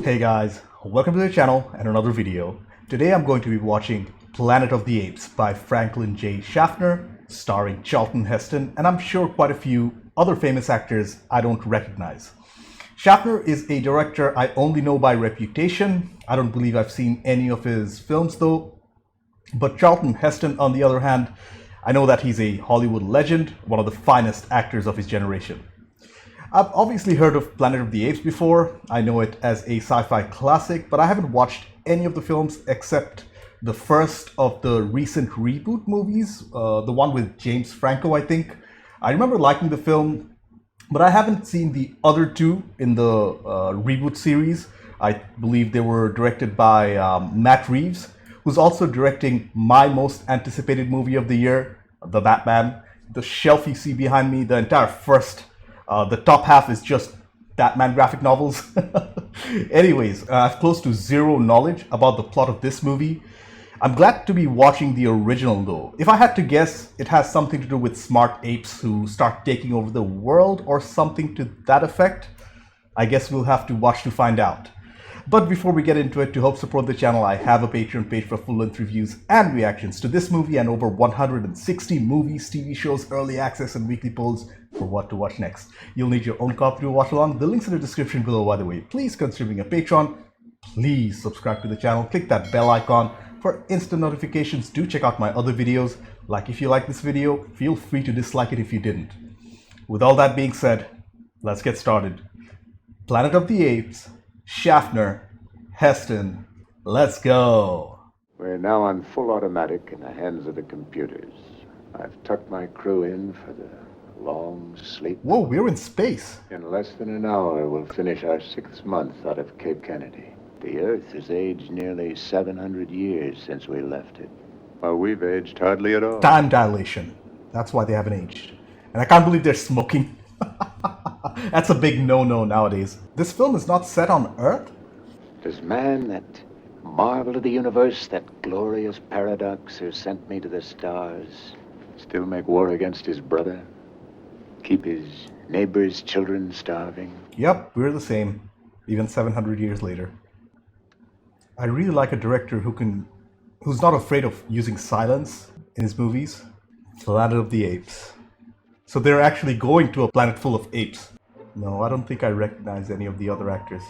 Hey guys, welcome to the channel and another video. Today I'm going to be watching Planet of the Apes by Franklin J. Schaffner, starring Charlton Heston, and I'm sure quite a few other famous actors I don't recognize. Schaffner is a director I only know by reputation. I don't believe I've seen any of his films though. But Charlton Heston, on the other hand, I know that he's a Hollywood legend, one of the finest actors of his generation. I've obviously heard of Planet of the Apes before. I know it as a sci-fi classic, but I haven't watched any of the films except the first of the recent reboot movies, the one with James Franco, I think. I remember liking the film, but I haven't seen the other two in the reboot series. I believe they were directed by Matt Reeves, who's also directing my most anticipated movie of the year, The Batman. The shelf you see behind me, the entire first the top half is just Batman graphic novels. Anyways, I have close to zero knowledge about the plot of this movie. I'm glad to be watching the original though. If I had to guess, it has something to do with smart apes who start taking over the world or something to that effect. I guess we'll have to watch to find out. But before we get into it, to help support the channel, I have a Patreon page for full-length reviews and reactions to this movie and over 160 movies, TV shows, early access, and weekly polls for what to watch next. You'll need your own copy to watch along. The link's in the description below, by the way. Please consider being a patron. Please subscribe to the channel. Click that bell icon for instant notifications. Do check out my other videos. Like if you like this video, feel free to dislike it if you didn't. With all that being said, let's get started. Planet of the Apes, Schaffner, Heston, let's go. We're now on full automatic in the hands of the computers. I've tucked my crew in for the long sleep. Whoa, we're in space. In less than an hour, we'll finish our 6th month out of Cape Kennedy. The Earth has aged nearly 700 years since we left it. While we've aged hardly at all. Time dilation. That's why they haven't aged. And I can't believe they're smoking. That's a big no-no nowadays. This film is not set on Earth? Does man, that marvel of the universe, that glorious paradox who sent me to the stars, still make war against his brother? Keep his neighbor's children starving? Yep, we're the same, even 700 years later. I really like a director who's not afraid of using silence in his movies. Planet of the Apes. So they're actually going to a planet full of apes. No, I don't think I recognize any of the other actors.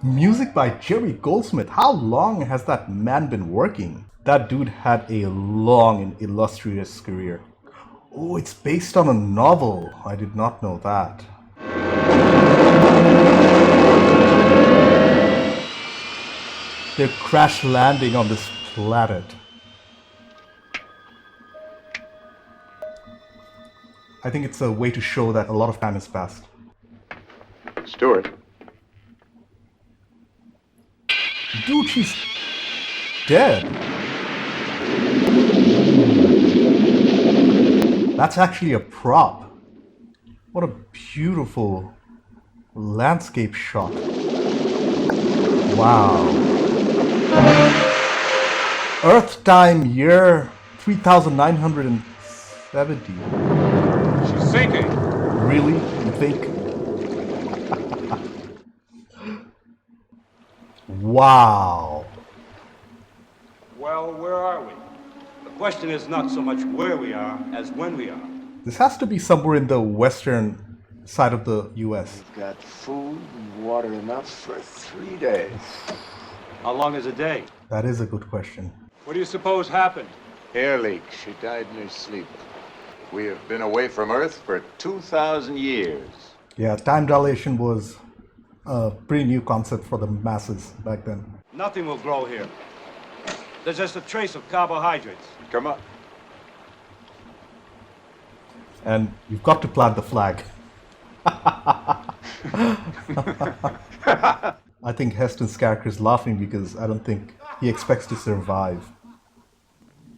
Music by Jerry Goldsmith. How long has that man been working? That dude had a long and illustrious career. Oh, it's based on a novel. I did not know that. They're crash landing on this planet. I think it's a way to show that a lot of time has passed. Stuart. Dude, she's dead. That's actually a prop. What a beautiful landscape shot. Wow. Earth time year 3970. She's sinking. Really? You think? Wow. Well, where are we? The question is not so much where we are as when we are. This has to be somewhere in the western side of the US. We've got food and water enough for 3 days. How long is a day? That is a good question. What do you suppose happened? Air leak. She died in her sleep. We have been away from Earth for 2,000 years. Yeah, time dilation was a pretty new concept for the masses back then. Nothing will grow here. There's just a trace of carbohydrates. Come on. And you've got to plant the flag. I think Heston's character is laughing because I don't think he expects to survive.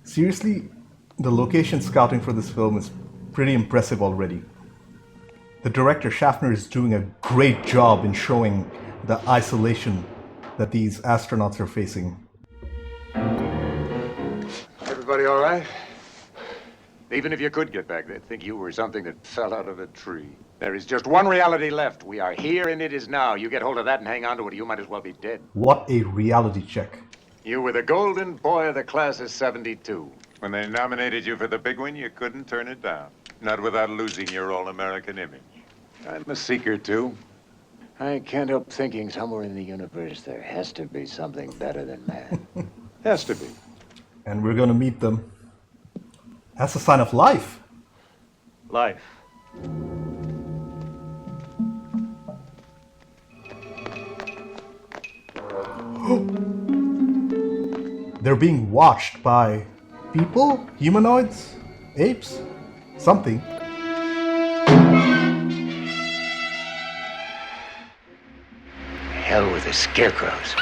Seriously, the location scouting for this film is pretty impressive already. The director Schaffner is doing a great job in showing the isolation that these astronauts are facing. Everybody all right? Even if you could get back, they'd think you were something that fell out of a tree. There is just one reality left. We are here and it is now. You get hold of that and hang on to it, you might as well be dead. What a reality check. You were the golden boy of the class of 72. When they nominated you for the big one, you couldn't turn it down. Not without losing your all-American image. I'm a seeker, too. I can't help thinking somewhere in the universe there has to be something better than man. Has to be. And we're gonna meet them. That's a sign of life. Life. They're being watched by people? Humanoids? Apes? Something. Hell with the scarecrows.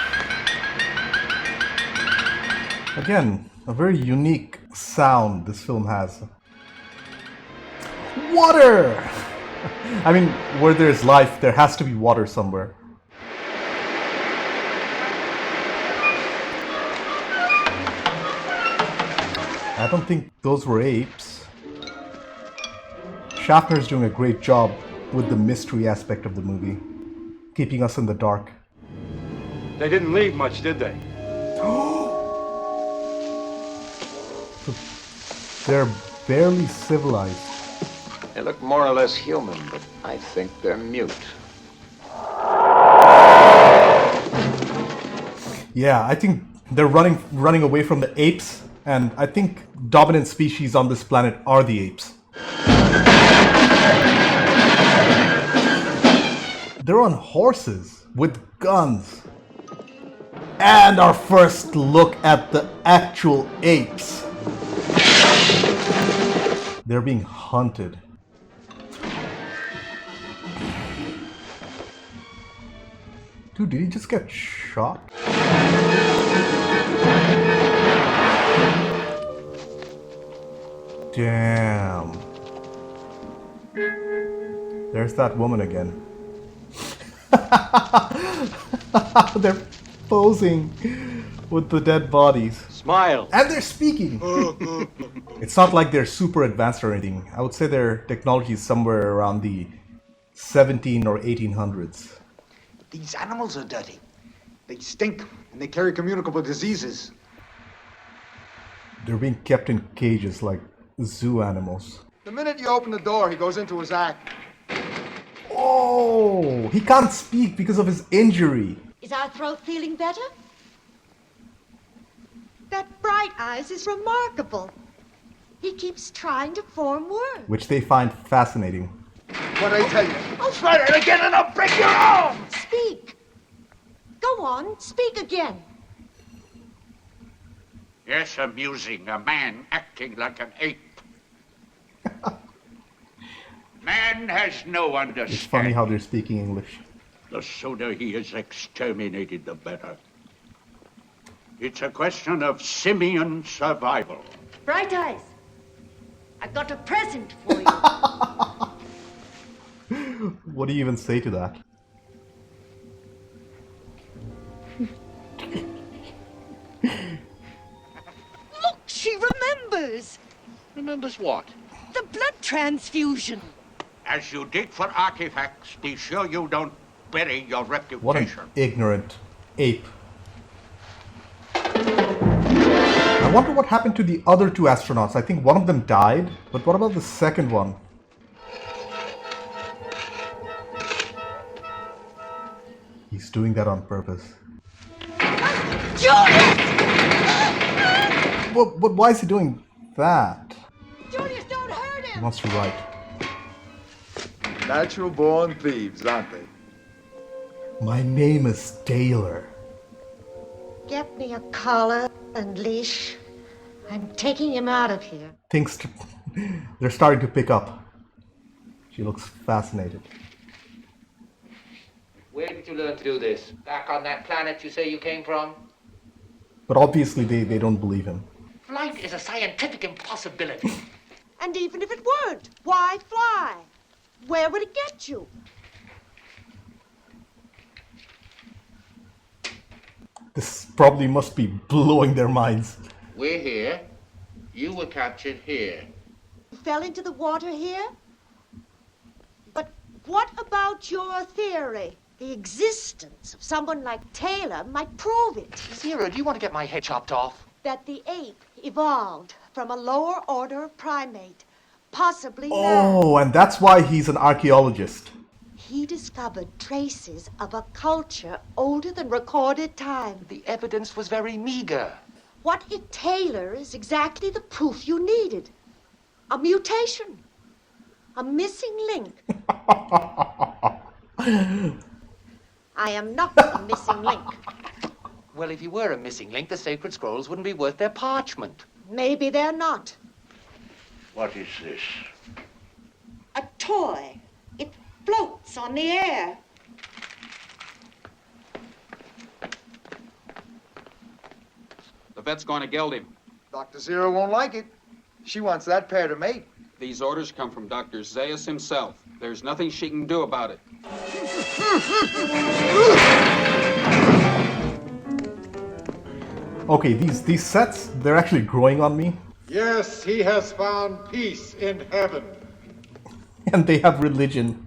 Again, a very unique sound this film has. Water! I mean, where there's life, there has to be water somewhere. I don't think those were apes. Schaffner's doing a great job with the mystery aspect of the movie, keeping us in the dark. They didn't leave much, did they? They're barely civilized. They look more or less human, but I think they're mute. Yeah, I think they're running away from the apes, and I think dominant species on this planet are the apes. They're on horses with guns. And our first look at the actual apes. They're being hunted. Dude, did he just get shot? Damn. There's that woman again. They're posing with the dead bodies. Smile. And they're speaking. It's not like they're super advanced or anything. I would say their technology is somewhere around the 17 or 1800s. These animals are dirty. They stink, and they carry communicable diseases. They're being kept in cages like zoo animals. The minute you open the door, he goes into his act. Oh, he can't speak because of his injury. Is our throat feeling better? That Bright Eyes is remarkable. He keeps trying to form words. Which they find fascinating. What'd I tell you? I'll try that again and I'll break your arm! Speak. Go on, speak again. Yes, amusing. A man acting like an ape. Man has no understanding. It's funny how they're speaking English. The sooner he is exterminated, the better. It's a question of simian survival. Bright Eyes, I've got a present for you. What do you even say to that? Look, she remembers. Remembers what? The blood transfusion. As you dig for artifacts, be sure you don't bury your reputation. What an ignorant ape. I wonder what happened to the other two astronauts. I think one of them died, but what about the second one? He's doing that on purpose. Julius! But why is he doing that? Julius, don't hurt He him! wants to write. Natural born thieves, aren't they? My name is Taylor. Get me a collar and leash. I'm taking him out of here. They're starting to pick up. She looks fascinated. Where did you learn to do this? Back on that planet you say you came from? But obviously they don't believe him. Flight is a scientific impossibility. And even if it weren't, why fly? Where would it get you? This probably must be blowing their minds. We're here. You were captured here. fell into the water here? But what about your theory? The existence of someone like Taylor might prove it. Zero, do you want to get my head chopped off? That the ape evolved from a lower order primate, possibly man. Oh, and that's why he's an archaeologist. He discovered traces of a culture older than recorded time. The evidence was very meager. What if Taylor is exactly the proof you needed? A mutation. A missing link. I am not a missing link. Well, if you were a missing link, the sacred scrolls wouldn't be worth their parchment. Maybe they're not. What is this? A toy. It floats on the air. The vet's going to geld him. Dr. Zero won't like it. She wants that pair to mate. These orders come from Dr. Zaius himself. There's nothing she can do about it. Okay, these sets, they're actually growing on me. Yes, he has found peace in heaven. And they have religion.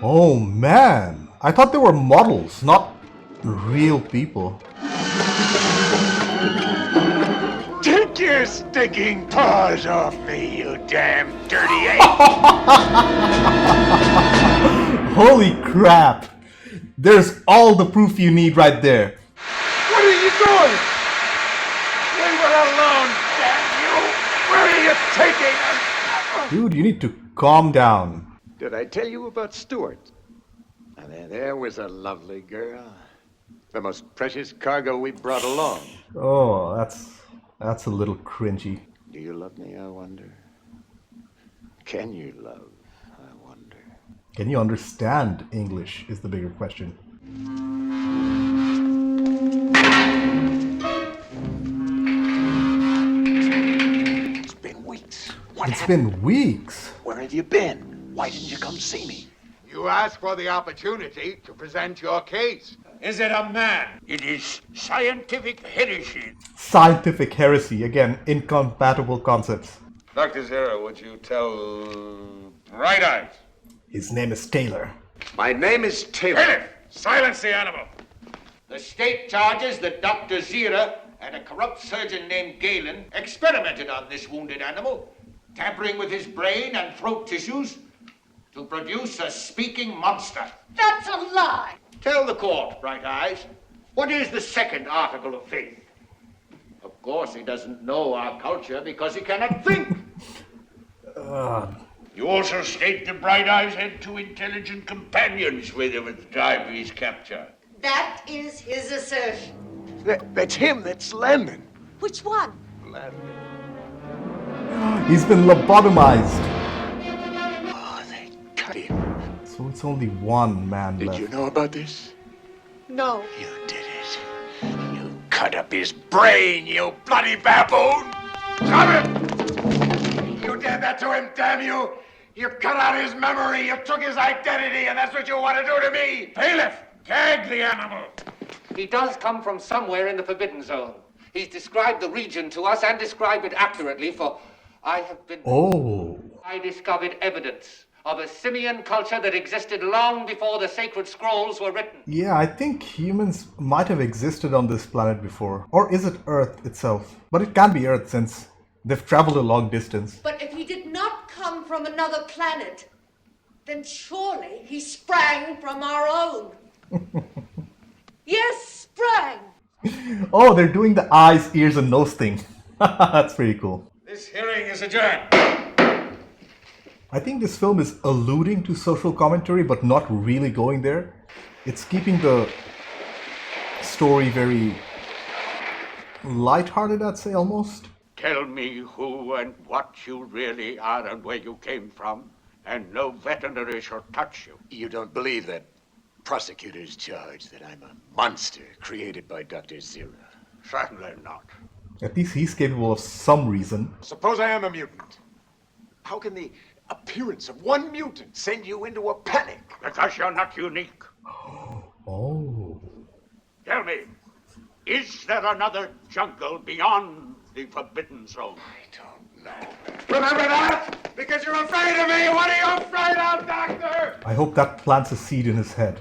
Oh man, I thought they were models, not real people. Take your stinking paws off me, you damn dirty ape! Holy crap! There's all the proof you need right there. What are you doing? Leave her alone, damn you! Where are you taking us? Dude, you need to calm down. Did I tell you about Stuart? There was a lovely girl. The most precious cargo we brought along. Oh, that's a little cringy. Do you love me, I wonder? Can you love, I wonder? Can you understand English is the bigger question. It's been weeks. It's been weeks. Where have you been? Why didn't you come see me? You asked for the opportunity to present your case. Is it a man? It is scientific heresy. Scientific heresy, again, incompatible concepts. Dr. Zero, would you tell Bright Eyes? His name is Taylor. My name is Taylor. Philip, silence the animal. The state charges that Dr. Zira and a corrupt surgeon named Galen experimented on this wounded animal, tampering with his brain and throat tissues to produce a speaking monster. That's a lie. Tell the court, Bright Eyes, what is the second article of faith? Of course, he doesn't know our culture because he cannot think. You also state that Bright Eyes had two intelligent companions with him at the time of his capture. That is his assertion. That's him, that's Landon. Which one? He's been lobotomized. Oh, they cut him. So it's only one man Did left. you know about this? No. You did it. You cut up his brain, you bloody baboon! Stop it! You did that to him, damn you! You cut out his memory, you took his identity, and that's what you want to do to me! Bailiff, gag the animal! He does come from somewhere in the Forbidden Zone. He's described the region to us and described it accurately, for I have been... Oh. I discovered evidence of a simian culture that existed long before the sacred scrolls were written. Yeah, I think humans might have existed on this planet before. Or is it Earth itself? But it can't be Earth since they've traveled a long distance. But if he did not come from another planet, then surely he sprang from our own. Yes, sprang. Oh, they're doing the eyes, ears, and nose thing. That's pretty cool. This hearing is adjourned. I think this film is alluding to social commentary, but not really going there. It's keeping the story very lighthearted, I'd say, almost. Tell me who and what you really are and where you came from, and no veterinary shall touch you. You don't believe that prosecutor's charge that I'm a monster created by Dr. Zero? Certainly not. At least he's capable of some reason. Suppose I am a mutant. How can the appearance of one mutant send you into a panic? Because you're not unique. Oh. Tell me, is there another jungle beyond the Forbidden Zone? I don't know. Remember that? Because you're afraid of me! What are you afraid of, Doctor? I hope that plants a seed in his head.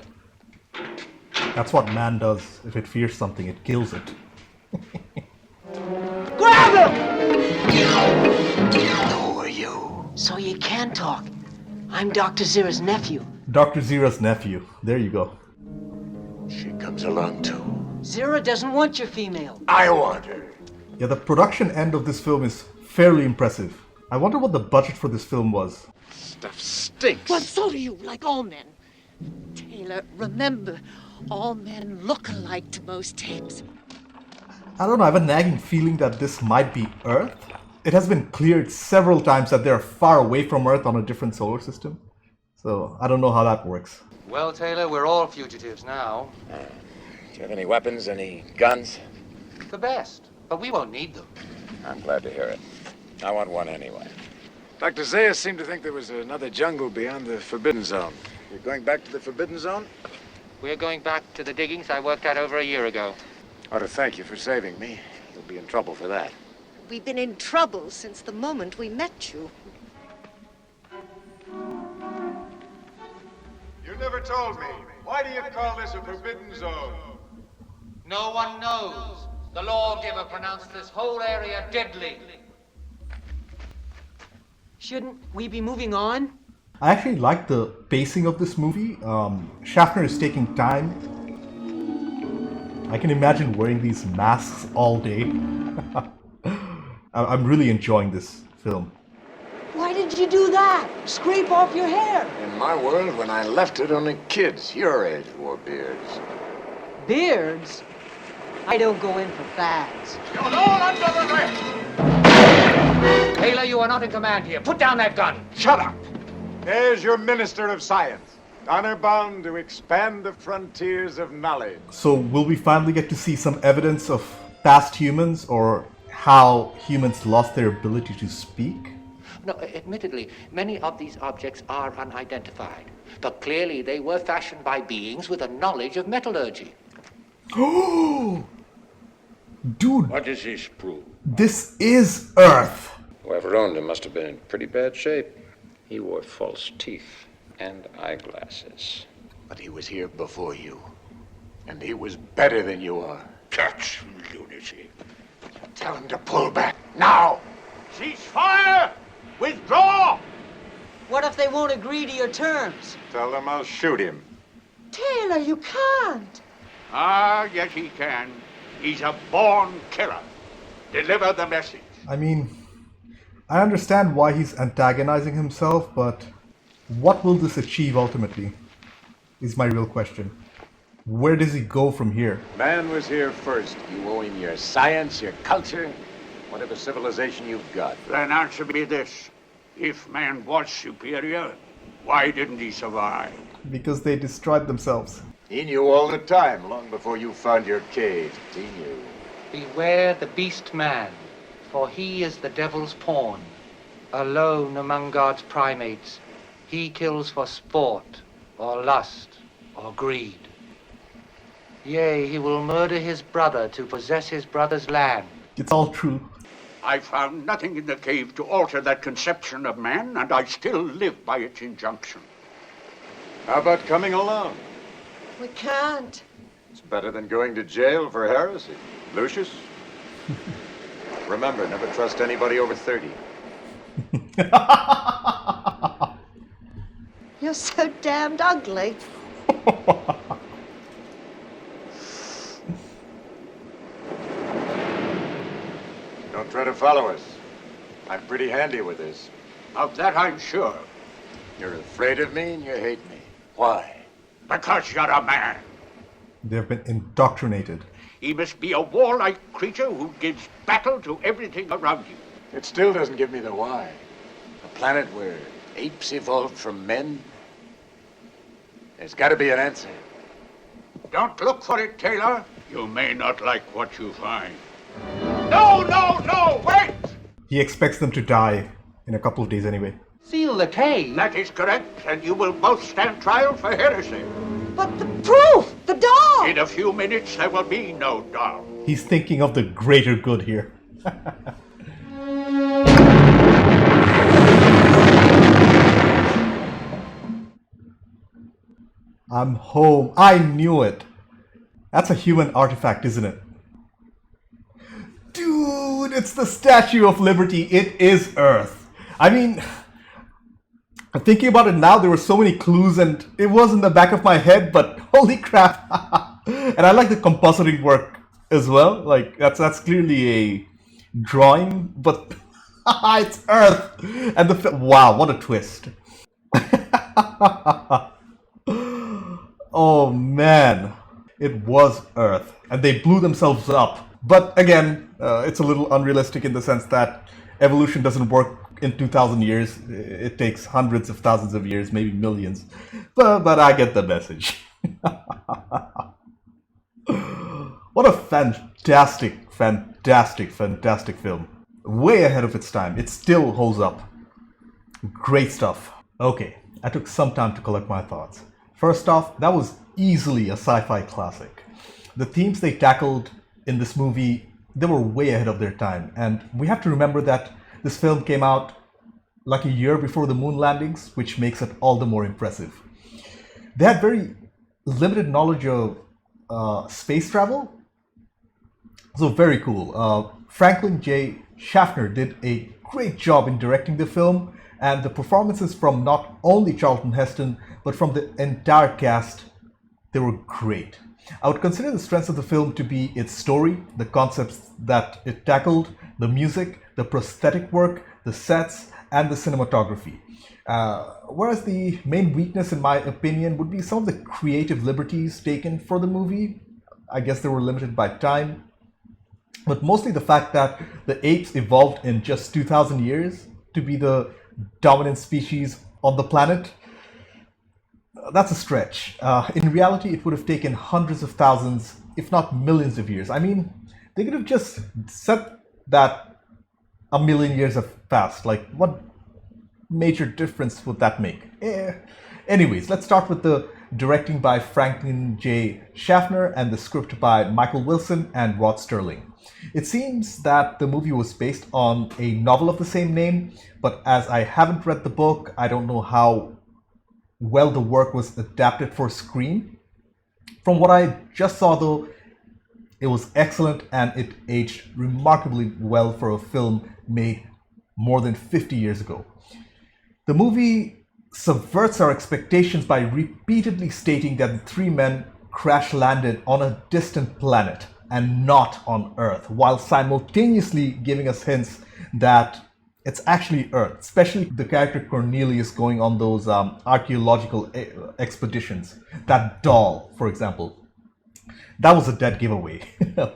That's what man does. If it fears something, it kills it. Grab him! Who are you? So you can talk. I'm Dr. Zira's nephew. Dr. Zira's nephew. There you go. She comes along too. Zira doesn't want your female. I want her. Yeah, the production end of this film is fairly impressive. I wonder what the budget for this film was. Stuff stinks. Well, so do you, like all men. Taylor, remember, all men look alike to most tapes. I don't know, I have a nagging feeling that this might be Earth. It has been cleared several times that they're far away from Earth on a different solar system. So I don't know how that works. Well, Taylor, we're all fugitives now. Do you have any weapons, any guns? The best. But we won't need them. I'm glad to hear it. I want one anyway. Dr. Zaya seemed to think there was another jungle beyond the Forbidden Zone. You're going back to the Forbidden Zone? We're going back to the diggings I worked at over a year ago. I ought to thank you for saving me. You'll be in trouble for that. We've been in trouble since the moment we met you. You never told me. Why do you call this a Forbidden Zone? No one knows. The lawgiver pronounced this whole area deadly. Shouldn't we be moving on? I actually like the pacing of this movie. Schaffner is taking time. I can imagine wearing these masks all day. I'm really enjoying this film. Why did you do that? Scrape off your hair. In my world, when I left it, only kids your age wore beards. Beards? I don't go in for fads. You're all under arrest! Taylor, you are not in command here. Put down that gun. Shut up! There's your Minister of Science, honor-bound to expand the frontiers of knowledge. So will we finally get to see some evidence of past humans or how humans lost their ability to speak? No, admittedly, many of these objects are unidentified. But clearly they were fashioned by beings with a knowledge of metallurgy. Oh, dude, What does this prove? this is Earth. Whoever owned him must have been in pretty bad shape. He wore false teeth and eyeglasses. But he was here before you. And he was better than you are. That's lunacy. Tell him to pull back now. Cease fire! Withdraw! What if they won't agree to your terms? Tell them I'll shoot him. Taylor, you can't. Ah, yes, he can. He's a born killer. Deliver the message. I mean, I understand why he's antagonizing himself, but what will this achieve ultimately? Is my real question. Where does he go from here? Man was here first. You owe him your science, your culture, whatever civilization you've got. Then answer me this. If man was superior, why didn't he survive? Because they destroyed themselves. He knew all the time, long before you found your cave. He knew. Beware the beast man, for he is the devil's pawn. Alone among God's primates, he kills for sport, or lust, or greed. Yea, he will murder his brother to possess his brother's land. It's all true. I found nothing in the cave to alter that conception of man, and I still live by its injunction. How about coming along? We can't. It's better than going to jail for heresy. Lucius? Remember, never trust anybody over 30. You're so damned ugly. Don't try to follow us. I'm pretty handy with this. Of that I'm sure, You're afraid of me and you hate me. Why? because you're a man. They've been indoctrinated. He must be a warlike creature who gives battle to everything around you. It still doesn't give me the why. A planet where apes evolved from men? There's got to be an answer. Don't look for it, Taylor. You may not like what you find. No, no, no, wait! He expects them to die in a couple of days anyway. Seal the cave. That is correct, and you will both stand trial for heresy. But the proof, the doll! In a few minutes, there will be no doll. He's thinking of the greater good here. I'm home. I knew it. That's a human artifact, isn't it? Dude, it's the Statue of Liberty. It is Earth. I mean, thinking about it now, there were so many clues and it was in the back of my head, but holy crap. And I like the compositing work as well. Like, that's clearly a drawing, but it's Earth. And wow, what a twist. Oh man, it was Earth, and they blew themselves up. But again, it's a little unrealistic in the sense that evolution doesn't work in 2,000 years. It takes hundreds of thousands of years, maybe millions. But I get the message. What a fantastic, fantastic, fantastic film. Way ahead of its time. It still holds up. Great stuff. Okay, I took some time to collect my thoughts. First off, that was easily a sci-fi classic. The themes they tackled in this movie, they were way ahead of their time. And we have to remember that this film came out like a year before the moon landings, which makes it all the more impressive. They had very limited knowledge of space travel. So very cool. Franklin J. Schaffner did a great job in directing the film, and the performances from not only Charlton Heston, but from the entire cast, they were great. I would consider the strengths of the film to be its story, the concepts that it tackled, the music, the prosthetic work, the sets, and the cinematography. Whereas the main weakness, in my opinion, would be some of the creative liberties taken for the movie. I guess they were limited by time. But mostly the fact that the apes evolved in just 2,000 years to be the dominant species on the planet. That's a stretch. In reality, it would have taken hundreds of thousands, if not millions of years. I mean, they could have just said that a million years have passed. Like, what major difference would that make? Anyways, let's start with the directing by Franklin J. Schaffner and the script by Michael Wilson and Rod Sterling. It seems that the movie was based on a novel of the same name, but as I haven't read the book, I don't know how well the work was adapted for screen. From what I just saw though, it was excellent and it aged remarkably well for a film made more than 50 years ago. The movie subverts our expectations by repeatedly stating that the three men crash landed on a distant planet and not on Earth, while simultaneously giving us hints that it's actually Earth, especially the character Cornelius going on those archaeological expeditions. That doll, for example, that was a dead giveaway.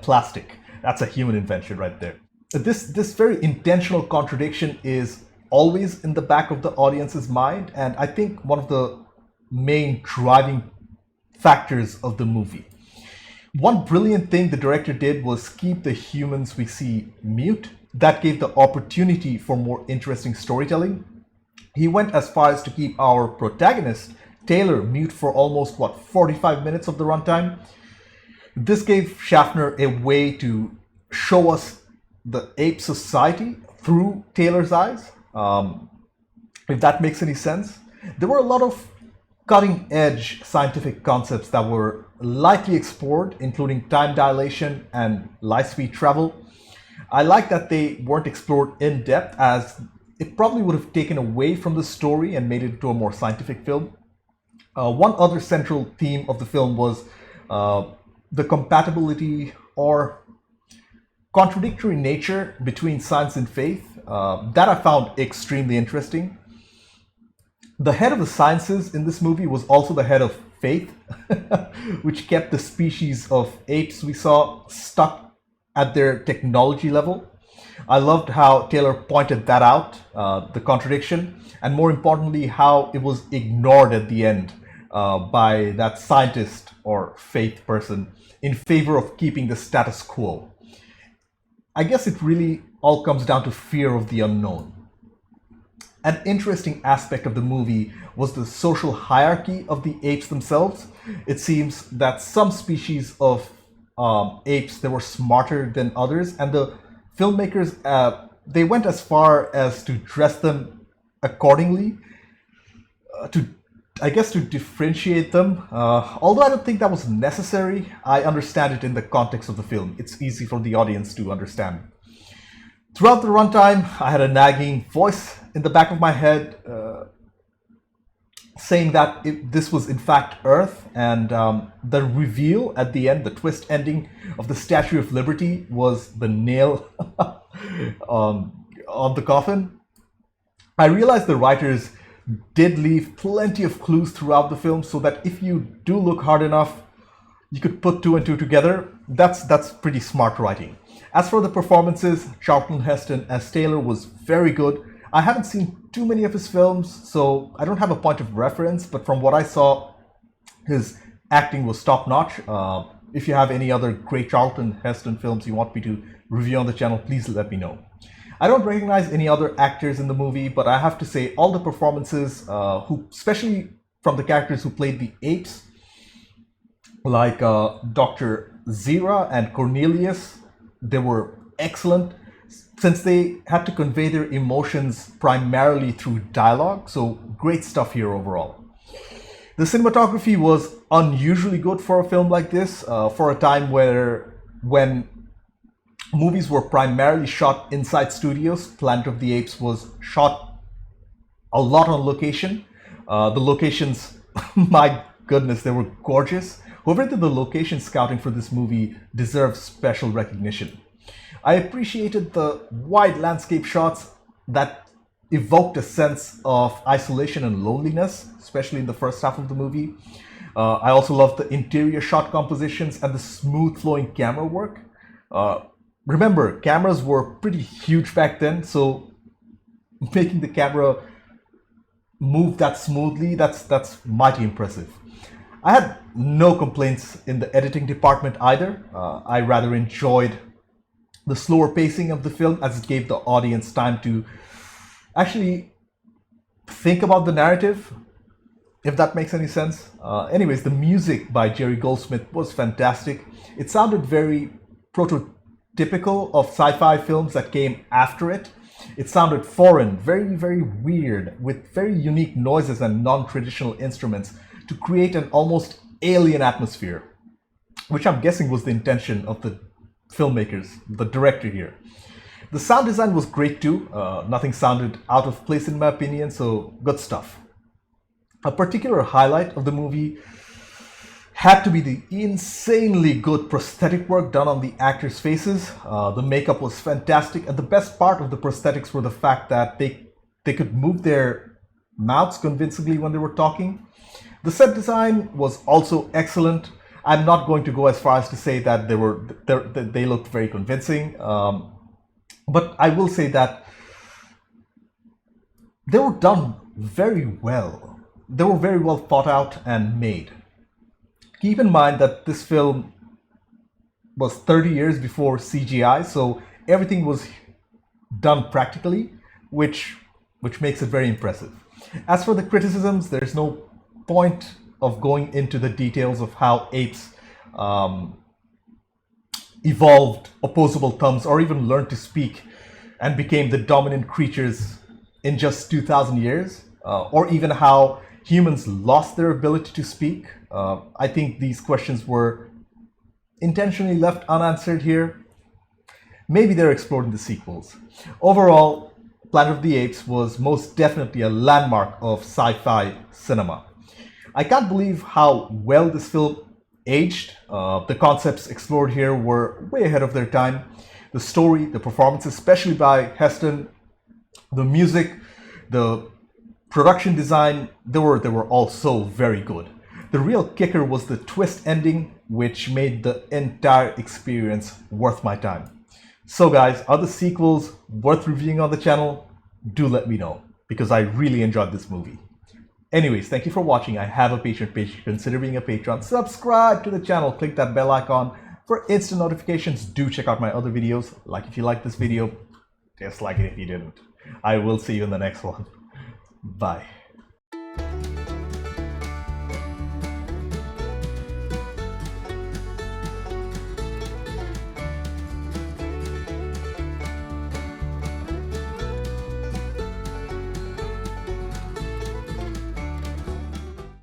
Plastic, that's a human invention right there. This very intentional contradiction is always in the back of the audience's mind, and I think one of the main driving factors of the movie. One brilliant thing the director did was keep the humans we see mute. That gave the opportunity for more interesting storytelling. He went as far as to keep our protagonist, Taylor, mute for almost, 45 minutes of the runtime. This gave Schaffner a way to show us the ape society through Taylor's eyes, if that makes any sense. There were a lot of cutting-edge scientific concepts that were lightly explored, including time dilation and light-speed travel. I like that they weren't explored in depth, as it probably would have taken away from the story and made it into a more scientific film. One other central theme of the film was the compatibility or contradictory nature between science and faith. That I found extremely interesting. The head of the sciences in this movie was also the head of faith, which kept the species of apes we saw stuck at their technology level. I loved how Taylor pointed that out, the contradiction, and more importantly, how it was ignored at the end by that scientist or faith person in favor of keeping the status quo. I guess it really all comes down to fear of the unknown. An interesting aspect of the movie was the social hierarchy of the apes themselves. It seems that some species of apes, they were smarter than others, and the filmmakers, they went as far as to dress them accordingly, to differentiate them. Although I don't think that was necessary, I understand it in the context of the film. It's easy for the audience to understand. Throughout the runtime, I had a nagging voice in the back of my head saying that this was in fact Earth, and the reveal at the end, the twist ending of the Statue of Liberty, was the nail on the coffin. I realized the writers did leave plenty of clues throughout the film, so that if you do look hard enough, you could put two and two together. That's pretty smart writing. As for the performances, Charlton Heston as Taylor was very good. I haven't seen too many of his films, so I don't have a point of reference, but from what I saw, his acting was top-notch. If you have any other great Charlton Heston films you want me to review on the channel, please let me know. I don't recognize any other actors in the movie, but I have to say all the performances, especially from the characters who played the apes, like Dr. Zira and Cornelius, they were excellent, since they had to convey their emotions primarily through dialogue. So great stuff here overall. The cinematography was unusually good for a film like this, for a time when movies were primarily shot inside studios. Planet of the Apes was shot a lot on location. The locations, my goodness, they were gorgeous. Whoever did the location scouting for this movie deserves special recognition. I appreciated the wide landscape shots that evoked a sense of isolation and loneliness, especially in the first half of the movie. I also loved the interior shot compositions and the smooth flowing camera work. Remember, cameras were pretty huge back then, so making the camera move that smoothly, that's mighty impressive. I had no complaints in the editing department either. I rather enjoyed the slower pacing of the film, as it gave the audience time to actually think about the narrative, if that makes any sense. Anyways, the music by Jerry Goldsmith was fantastic. It sounded very prototypical of sci-fi films that came after it. It sounded foreign, very, very weird, with very unique noises and non-traditional instruments to create an almost alien atmosphere, which I'm guessing was the intention of the filmmakers, the director here. The sound design was great too. Nothing sounded out of place in my opinion, so good stuff. A particular highlight of the movie had to be the insanely good prosthetic work done on the actors' faces. The makeup was fantastic, and the best part of the prosthetics were the fact that they could move their mouths convincingly when they were talking. The set design was also excellent. I'm not going to go as far as to say that they looked very convincing, but I will say that they were done very well. They were very well thought out and made. Keep in mind that this film was 30 years before CGI, so everything was done practically, which makes it very impressive. As for the criticisms, there's no point of going into the details of how apes evolved opposable thumbs or even learned to speak and became the dominant creatures in just 2,000 years, or even how humans lost their ability to speak. I think these questions were intentionally left unanswered here. Maybe they're explored in the sequels. Overall, Planet of the Apes was most definitely a landmark of sci-fi cinema. I can't believe how well this film aged. The concepts explored here were way ahead of their time. The story, the performances, especially by Heston, the music, the production design, they were all so very good. The real kicker was the twist ending, which made the entire experience worth my time. So guys, are the sequels worth reviewing on the channel? Do let me know, because I really enjoyed this movie. Anyways, thank you for watching. I have a Patreon page. Consider being a patron. Subscribe to the channel. Click that bell icon for instant notifications. Do check out my other videos. Like if you liked this video. Dislike it if you didn't. I will see you in the next one. Bye.